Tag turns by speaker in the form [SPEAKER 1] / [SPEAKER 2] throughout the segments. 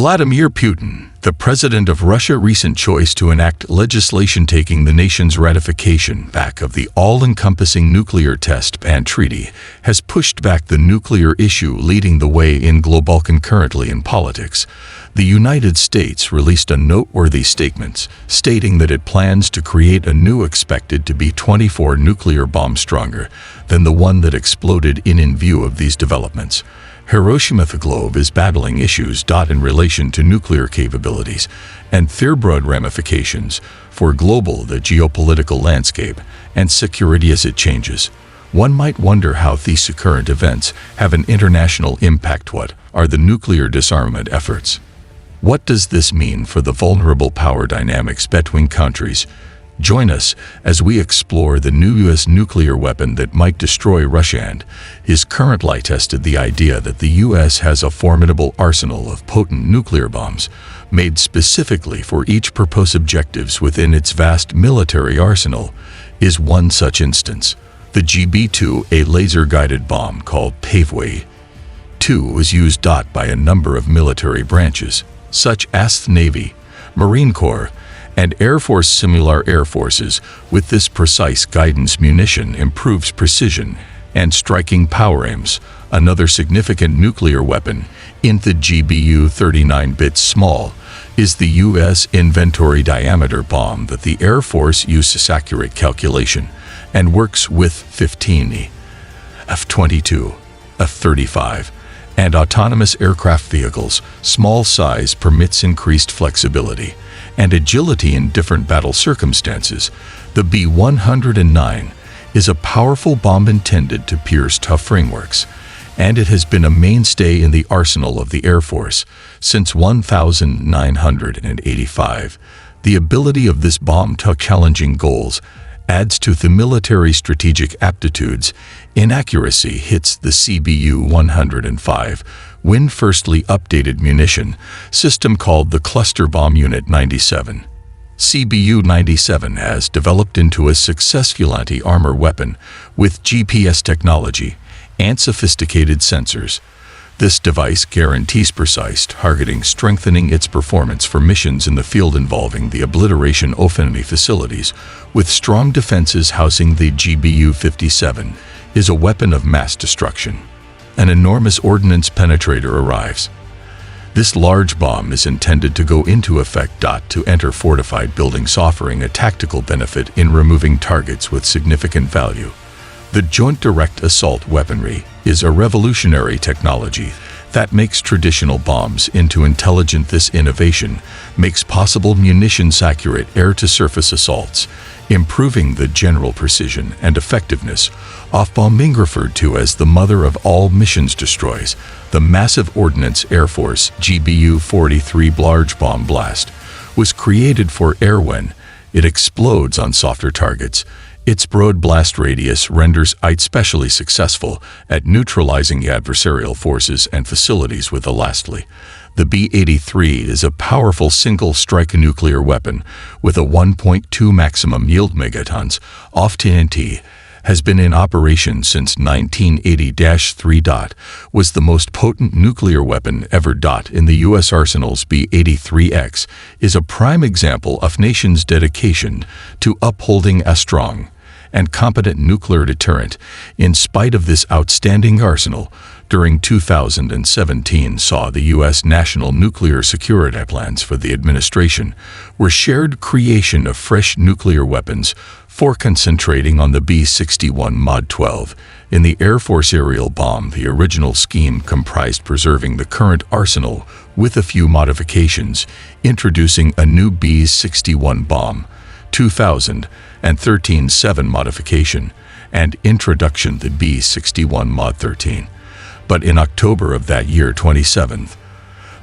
[SPEAKER 1] Vladimir Putin, the president of Russia, recent choice to enact legislation taking the nation's ratification back of the all-encompassing nuclear test ban treaty has pushed back the nuclear issue, leading the way in global concurrently in politics. The United States released a noteworthy statement stating that it plans to create a new, expected to be 24 nuclear bomb stronger than the one that exploded in view of these developments. Hiroshima. The globe is battling issues in relation to nuclear capabilities and their broad ramifications for the geopolitical landscape and security as it changes. One might wonder how these current events have an international impact. What are the nuclear disarmament efforts? What does this mean for the vulnerable power dynamics between countries? Join us as we explore the new U.S. nuclear weapon that might destroy Russia and is currently tested. The idea that the U.S. has a formidable arsenal of potent nuclear bombs made specifically for each purpose objectives within its vast military arsenal is one such instance. The GB-2, a laser-guided bomb called Paveway 2, was used by a number of military branches, such as the Navy, Marine Corps, and Air Force. Similar air forces with this precise guidance munition improves precision and striking power aims. Another significant nuclear weapon in the GBU 39 bits small is the U.S. inventory diameter bomb that the Air Force uses accurate calculation and works with 15 F-22, F-35, and autonomous aircraft vehicles. Small size permits increased flexibility and agility in different battle circumstances. The B-109 is a powerful bomb intended to pierce tough frameworks, and it has been a mainstay in the arsenal of the Air Force since 1985. The ability of this bomb to challenging goals adds to the military strategic aptitudes. Inaccuracy hits the CBU-105 when firstly updated munition system called the Cluster Bomb Unit 97. CBU-97 has developed into a successful anti-armor weapon with GPS technology and sophisticated sensors. This device guarantees precise targeting, strengthening its performance for missions in the field involving the obliteration of enemy facilities. With strong defenses housing the GBU-57 is a weapon of mass destruction. An enormous ordnance penetrator arrives. This large bomb is intended to go into effect to enter fortified buildings, offering a tactical benefit in removing targets with significant value. The Joint Direct Assault Weaponry is a revolutionary technology that makes traditional bombs into intelligent. This innovation makes possible munitions-accurate air-to-surface assaults, improving the general precision and effectiveness of bombing. Referred to as the mother of all missions, destroys the massive Ordnance Air Force GBU-43 large bomb blast was created for air. When it explodes on softer targets, its broad blast radius renders it especially successful at neutralizing adversarial forces and facilities. With lastly, the B-83 is a powerful single-strike nuclear weapon with a 1.2 maximum yield megatons of TNT. Has been in operation since 1980-3. Was the most potent nuclear weapon ever. In the U.S. arsenal's B-83X is a prime example of nation's dedication to upholding a strong and competent nuclear deterrent. In spite of this outstanding arsenal, during 2017 saw the U.S. National Nuclear Security Plans for the administration were shared creation of fresh nuclear weapons for concentrating on the B-61 Mod 12 in the Air Force aerial bomb. The original scheme comprised preserving the current arsenal with a few modifications, introducing a new B-61 bomb, 2013-7 modification, and introduction the B-61 Mod 13. But in October of that year, 27th,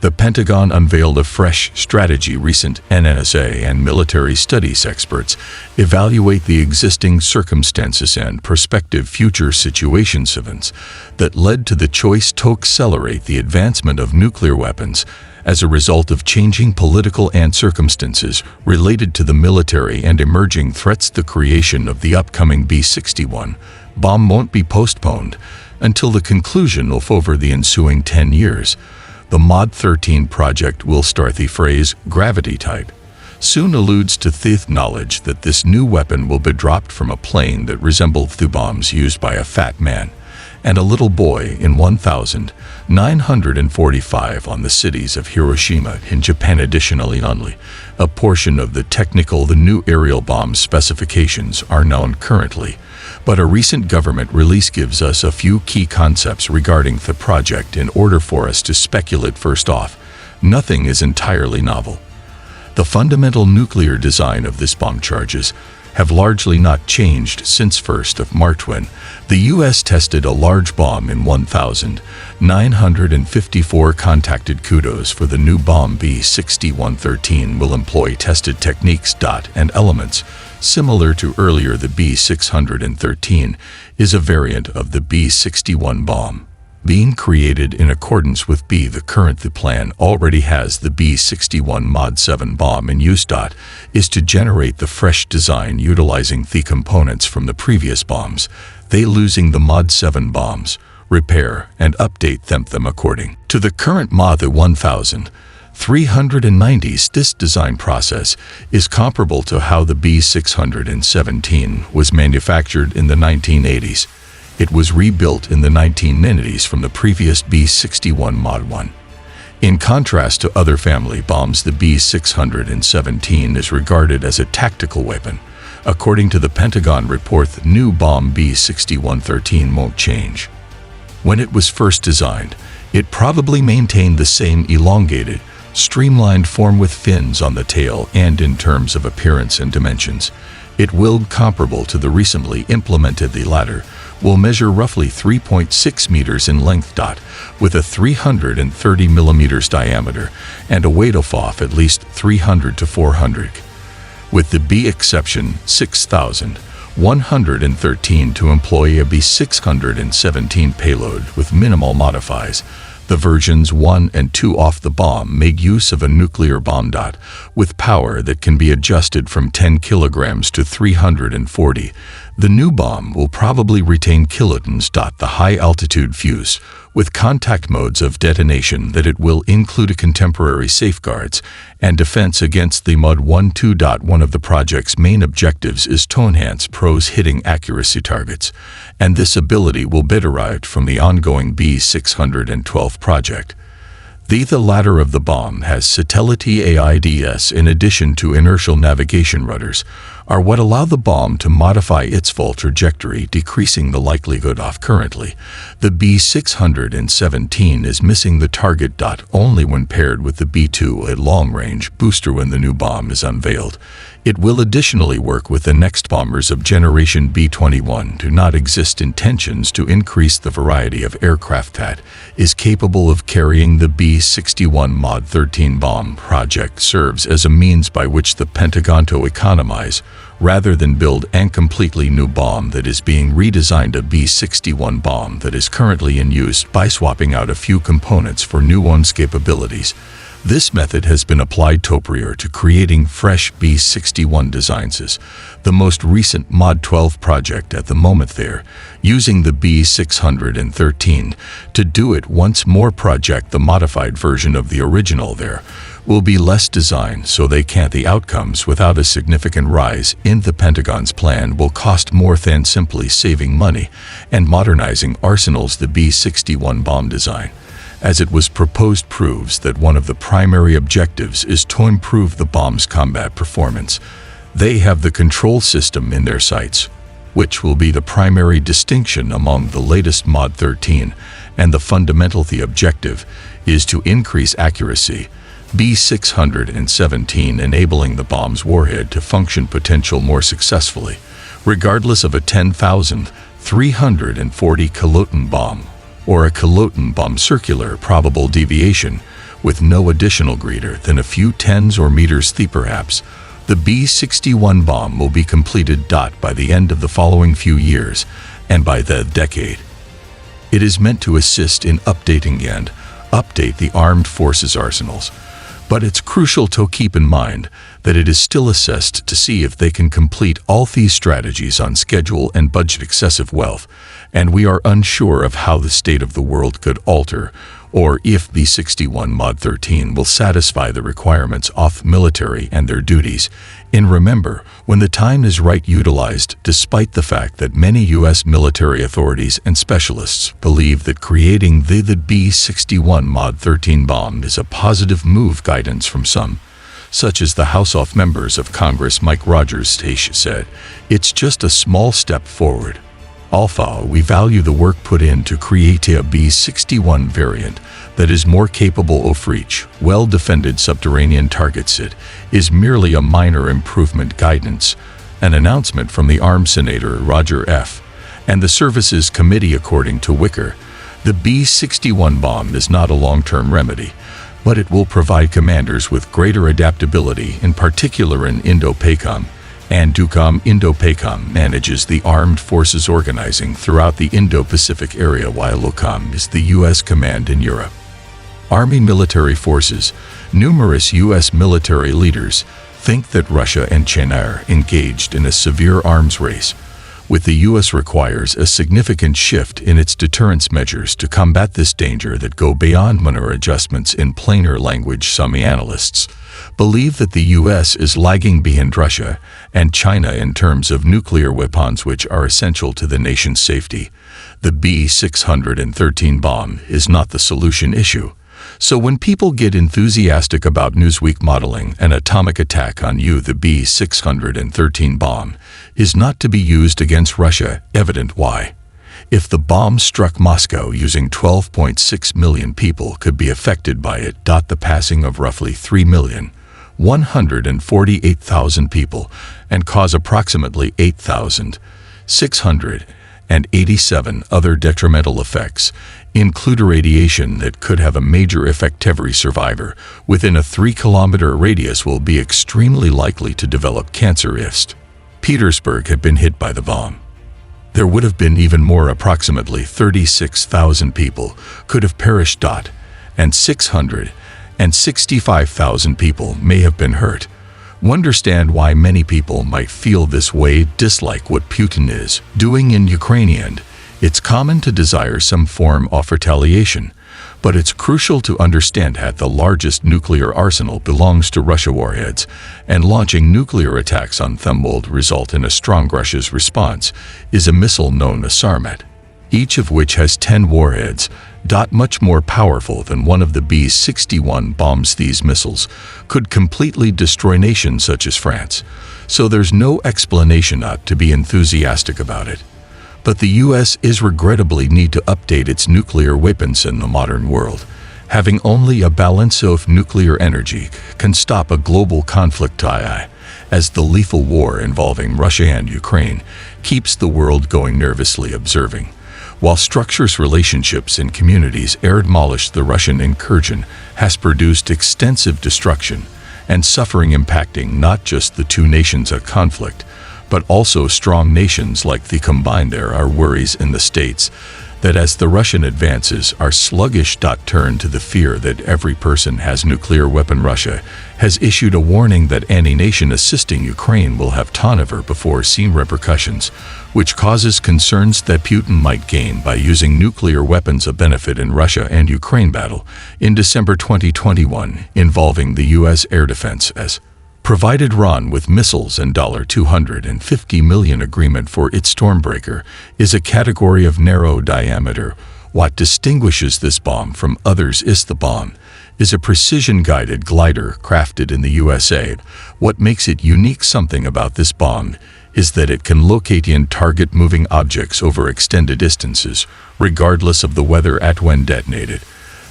[SPEAKER 1] the Pentagon unveiled a fresh strategy. Recent NSA and military studies experts evaluate the existing circumstances and prospective future situations events that led to the choice to accelerate the advancement of nuclear weapons as a result of changing political and circumstances related to the military and emerging threats. The creation of the upcoming B-61 bomb won't be postponed until the conclusion of over the ensuing 10 years. The Mod 13 project will start. The phrase gravity type soon alludes to the knowledge that this new weapon will be dropped from a plane that resembled the bombs used by a fat man and a little boy in 1945 on the cities of Hiroshima in Japan. Additionally, only a portion of the new aerial bomb specifications are known currently, but a recent government release gives us a few key concepts regarding the project in order for us to speculate. First off, nothing is entirely novel. The fundamental nuclear design of this bomb charges have largely not changed since 1st of March when the U.S. tested a large bomb in 1954. Contacted kudos for the new bomb. B-6113 will employ tested techniques and elements similar to earlier. The B-613 is a variant of the B-61 bomb, being created in accordance with the current plan already has the B-61 Mod 7 bomb in use. Is to generate the fresh design utilizing the components from the previous bombs, they losing the Mod 7 bombs, repair and update them according to the current Mod 1390's. This design process is comparable to how the B-617 was manufactured in the 1980s. It was rebuilt in the 1990s from the previous B-61 Mod 1. In contrast to other family bombs, the B-617 is regarded as a tactical weapon. According to the Pentagon report, the new bomb B-6113 won't change. When it was first designed, it probably maintained the same elongated, streamlined form with fins on the tail, and in terms of appearance and dimensions, it will be comparable to the recently implemented. The latter will measure roughly 3.6 meters in length, with a 330 millimeters diameter and a weight of at least 300 to 400. With the B exception 6113 to employ a B-617 payload with minimal modifies. The versions 1 and 2 of the bomb make use of a nuclear bomb with power that can be adjusted from 10 kilograms to 340. The new bomb will probably retain kilotons. The high-altitude fuse with contact modes of detonation that it will include contemporary safeguards and defense against the Mod 12. One of the project's main objectives is to enhance pros hitting accuracy targets, and this ability will be derived from the ongoing B-612 project. The latter of the bomb has satellite AIDS in addition to inertial navigation rudders, are what allow the bomb to modify its fall trajectory, decreasing the likelihood of currently. The B-617 is missing the target. Only when paired with the B-2, a long-range booster. When the new bomb is unveiled, it will additionally work with the next bombers of generation B-21. Do not exist intentions to increase the variety of aircraft that is capable of carrying the B-61 Mod 13 bomb. Project serves as a means by which the Pentagon to economize rather than build a completely new bomb that is being redesigned. A B-61 bomb that is currently in use by swapping out a few components for new ones' capabilities. This method has been applied prior to creating fresh B-61 designs. The most recent Mod 12 project at the moment there, using the B-613 to do it once more. Project the modified version of the original there will be less designed so they can't. The outcomes without a significant rise in the Pentagon's plan will cost more than simply saving money and modernizing arsenals. The B-61 bomb design, as it was proposed, proves that one of the primary objectives is to improve the bomb's combat performance. They have the control system in their sights, which will be the primary distinction among the latest Mod 13, and the objective is to increase accuracy. B-617 enabling the bomb's warhead to function potential more successfully, regardless of a 10,340 kiloton bomb or a kiloton bomb circular probable deviation with no additional greater than a few tens or meters. Perhaps the B-61 bomb will be completed by the end of the following few years and by the decade. It is meant to assist in updating the armed forces arsenals, but it's crucial to keep in mind that it is still assessed to see if they can complete all these strategies on schedule and budget. Excessive wealth, and we are unsure of how the state of the world could alter or if B-61 Mod 13 will satisfy the requirements of military and their duties, and remember, when the time is right utilized, despite the fact that many U.S. military authorities and specialists believe that creating the B-61 Mod 13 bomb is a positive move. Guidance from some, such as the House of Members of Congress Mike Rogers said, it's just a small step forward. Although we value the work put in to create a B-61 variant that is more capable of reach well-defended subterranean targets, it is merely a minor improvement. Guidance, an announcement from the Armed Senator Roger F. and the Services Committee. According to Wicker, the B-61 bomb is not a long-term remedy, but it will provide commanders with greater adaptability, in particular in Indo-PACOM, and DUCOM. Indo-PACOM manages the armed forces organizing throughout the Indo-Pacific area, while LOCOM is the U.S. command in Europe. Army military forces. Numerous U.S. military leaders think that Russia and China are engaged in a severe arms race, with the U.S. requires a significant shift in its deterrence measures to combat this danger that go beyond minor adjustments. In plainer language, some analysts believe that the U.S. is lagging behind Russia and China in terms of nuclear weapons, which are essential to the nation's safety. The B-613 bomb is not the solution issue. So when people get enthusiastic about Newsweek modeling an atomic attack on you, the B-613 bomb is not to be used against Russia. Evident why. If the bomb struck Moscow using 12.6 million people could be affected by it. The passing of roughly 3,148,000 people and cause approximately 8,687 other detrimental effects, include irradiation that could have a major effect. Every survivor within a 3-kilometer radius will be extremely likely to develop cancer. If Petersburg had been hit by the bomb, there would have been even more. Approximately 36,000 people could have perished. And 665,000 people may have been hurt. We understand why many people might feel this way, dislike what Putin is doing in Ukraine, and it's common to desire some form of retaliation, but it's crucial to understand that the largest nuclear arsenal belongs to Russia. Warheads and launching nuclear attacks on them will result in a strong. Russia's response is a missile known as Sarmat, each of which has 10 warheads, much more powerful than one of the B-61 bombs. These missiles could completely destroy nations such as France, so there's no explanation not to be enthusiastic about it. But the U.S. is regrettably need to update its nuclear weapons in the modern world. Having only a balance of nuclear energy can stop a global conflict, as the lethal war involving Russia and Ukraine keeps the world going. Nervously observing, while structures, relationships, and communities are demolished, the Russian incursion has produced extensive destruction and suffering, impacting not just the two nations of conflict, but also strong nations like the combined. There are worries in the states that as the Russian advances are sluggish. Turn to the fear that every person has nuclear weapon. Russia has issued a warning that any nation assisting Ukraine will have never before seen repercussions, which causes concerns that Putin might gain by using nuclear weapons a benefit in Russia and Ukraine battle. In December 2021, involving the U.S. air defense as provided Iran with missiles and $250 million agreement for its Stormbreaker is a category of narrow diameter. What distinguishes this bomb from others is the bomb is a precision-guided glider crafted in the USA. What makes it unique something about this bomb is that it can locate and target moving objects over extended distances, regardless of the weather at when detonated.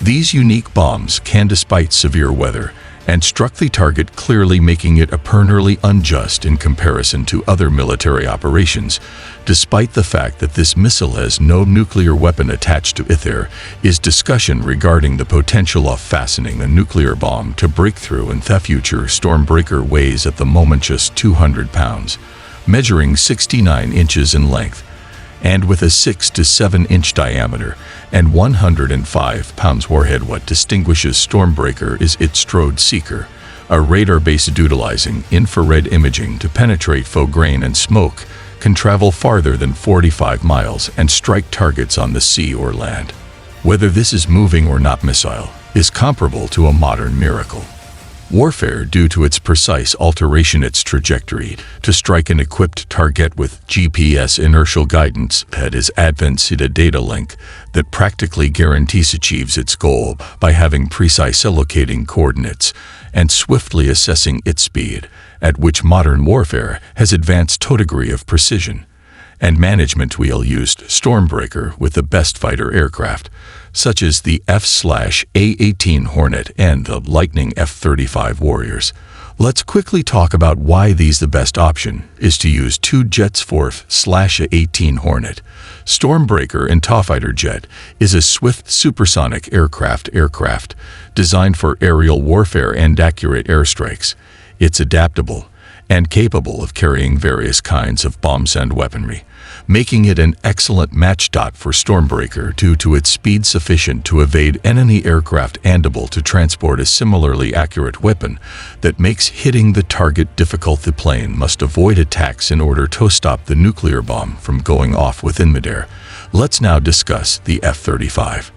[SPEAKER 1] These unique bombs can, despite severe weather, and struck the target clearly, making it apparently unjust in comparison to other military operations. Despite the fact that this missile has no nuclear weapon attached to it, there is discussion regarding the potential of fastening a nuclear bomb to break through in the future. Stormbreaker weighs at the moment just 200 pounds, measuring 69 inches in length, and with a 6 to 7 inch diameter and 105 pounds warhead. What distinguishes Stormbreaker is its Strode Seeker, a radar-based utilizing infrared imaging to penetrate fog, grain, and smoke, can travel farther than 45 miles and strike targets on the sea or land. Whether this is moving or not missile is comparable to a modern miracle. Warfare, due to its precise alteration its trajectory to strike an equipped target with GPS inertial guidance, that is advanced data link that practically guarantees achieves its goal by having precise locating coordinates and swiftly assessing its speed, at which modern warfare has advanced to a degree of precision. And management wheel used Stormbreaker with the best fighter aircraft, such as the F/A-18 Hornet and the Lightning F-35 Warriors. Let's quickly talk about why these the best option is to use two jets for F/A-18 Hornet. Stormbreaker and TIE Fighter jet is a swift supersonic aircraft designed for aerial warfare and accurate airstrikes. It's adaptable and capable of carrying various kinds of bombs and weaponry, making it an excellent match for Stormbreaker due to its speed sufficient to evade enemy aircraft and able to transport a similarly accurate weapon that makes hitting the target difficult. The plane must avoid attacks in order to stop the nuclear bomb from going off within midair. Let's now discuss the F-35.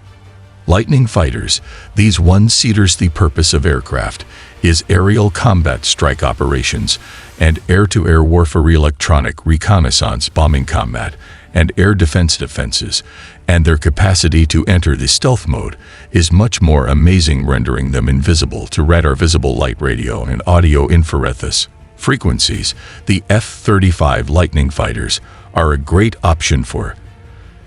[SPEAKER 1] Lightning fighters, these one-seaters. The purpose of aircraft is aerial combat strike operations and air-to-air warfare, electronic reconnaissance, bombing combat, and air defenses, and their capacity to enter the stealth mode is much more amazing, rendering them invisible to radar, visible light, radio, and audio infrared frequencies. The F-35 Lightning fighters are a great option for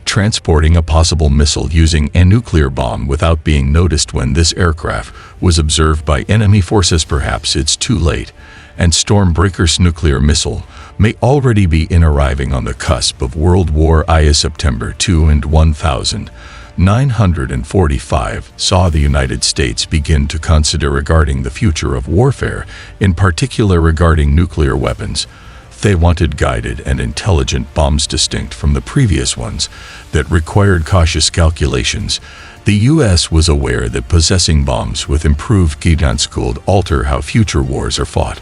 [SPEAKER 1] transporting a possible missile using a nuclear bomb without being noticed when this aircraft was observed by enemy forces. Perhaps it's too late, and Stormbreaker's nuclear missile may already be arriving on the cusp of World War I. September 2 and 1945 saw the United States begin to consider regarding the future of warfare, in particular regarding nuclear weapons. They wanted guided and intelligent bombs distinct from the previous ones that required cautious calculations. The U.S. was aware that possessing bombs with improved guidance could alter how future wars are fought.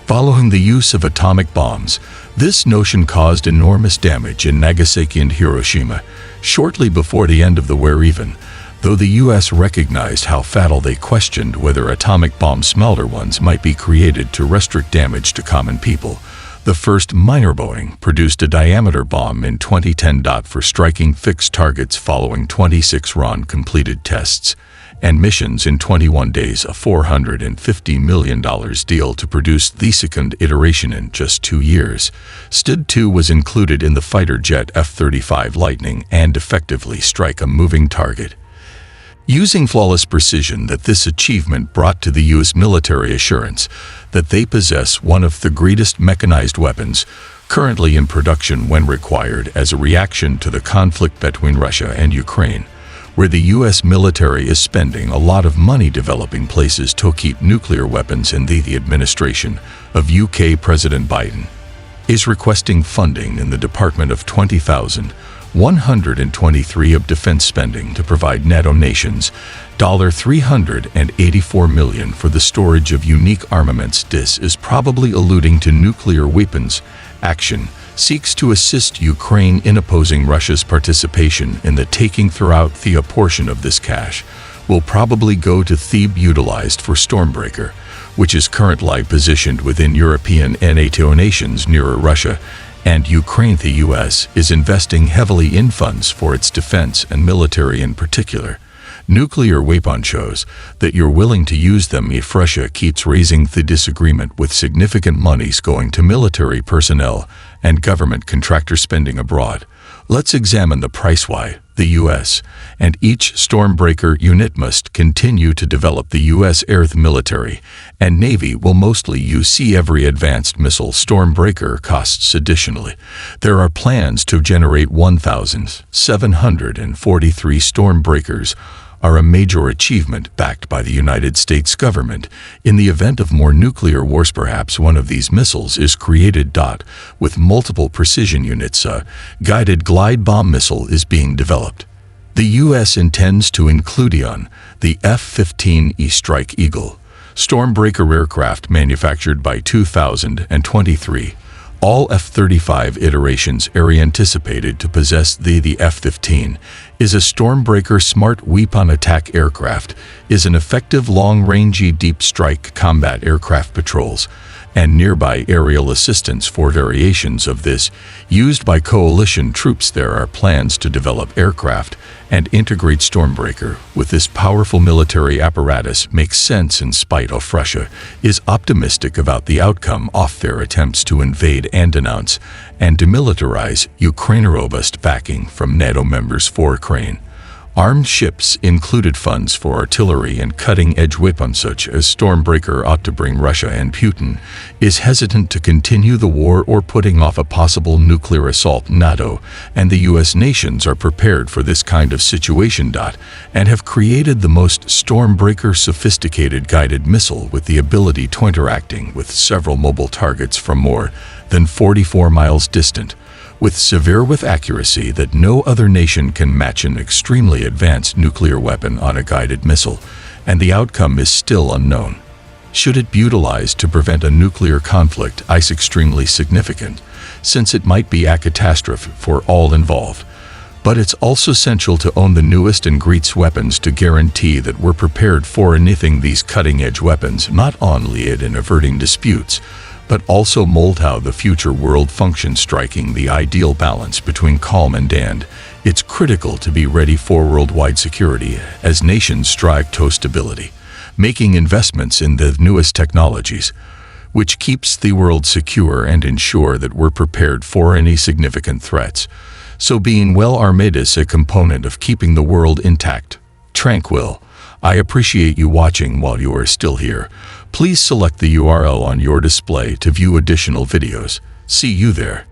[SPEAKER 1] Following the use of atomic bombs, this notion caused enormous damage in Nagasaki and Hiroshima shortly before the end of the war. Even though the U.S. recognized how fatal, they questioned whether atomic bomb smaller ones might be created to restrict damage to common people. The first minor Boeing produced a diameter bomb in 2010 for striking fixed targets following 26 round completed tests and missions in 21 days, a $450 million deal to produce the second iteration in just 2 years. STD-2 was included in the fighter jet F-35 Lightning and effectively strike a moving target. Using flawless precision, that this achievement brought to the U.S. military assurance that they possess one of the greatest mechanized weapons currently in production when required as a reaction to the conflict between Russia and Ukraine, where the U.S. military is spending a lot of money developing places to keep nuclear weapons, and the administration of UK President Biden is requesting funding in the Department of $20,123 of defense spending to provide NATO nations $384 million for the storage of unique armaments. This is probably alluding to nuclear weapons. Action seeks to assist Ukraine in opposing Russia's participation in the taking. Throughout the a portion of this cash will probably go to Thebe, utilized for Stormbreaker, which is currently positioned within European and NATO nations nearer Russia and Ukraine. The U.S. is investing heavily in funds for its defense and military in particular. Nuclear weapon shows that you're willing to use them if Russia keeps raising the disagreement, with significant monies going to military personnel and government contractor spending abroad. Let's examine the price why the U.S. and each Stormbreaker unit must continue to develop. The U.S. air military and Navy will mostly use every advanced missile Stormbreaker costs. Additionally, there are plans to generate 1,743 Stormbreakers, are a major achievement backed by the United States government. In the event of more nuclear wars, perhaps one of these missiles is created. With multiple precision units, a guided glide bomb missile is being developed. The U.S. intends to include on the F-15E Strike Eagle Stormbreaker aircraft manufactured by 2023. All F-35 iterations are anticipated to possess the F-15 is a Stormbreaker smart weapon attack aircraft, is an effective long-range deep strike combat aircraft patrols, and nearby aerial assistance for variations of this used by coalition troops. There are plans to develop aircraft and integrate Stormbreaker with this powerful military apparatus. Makes sense in spite of Russia is optimistic about the outcome of their attempts to invade and denounce and demilitarize Ukraine. Robust backing from NATO members for Ukraine. Armed ships included funds for artillery and cutting-edge weapons such as Stormbreaker ought to bring Russia, and Putin is hesitant to continue the war or putting off a possible nuclear assault. NATO and the US nations are prepared for this kind of situation and have created the most Stormbreaker sophisticated guided missile with the ability to interacting with several mobile targets from more than 44 miles distant, with accuracy that no other nation can match. An extremely advanced nuclear weapon on a guided missile, and the outcome is still unknown. Should it be utilized to prevent a nuclear conflict is extremely significant, since it might be a catastrophe for all involved. But it's also essential to own the newest and greatest weapons to guarantee that we're prepared for anything. These cutting-edge weapons not only aid in averting disputes, but also mold how the future world functions, striking the ideal balance between calm and danger. It's critical to be ready for worldwide security as nations strive to stability, making investments in the newest technologies, which keeps the world secure and ensure that we're prepared for any significant threats. So being well armed is a component of keeping the world intact, tranquil. I appreciate you watching. While you are still here, please select the URL on your display to view additional videos. See you there.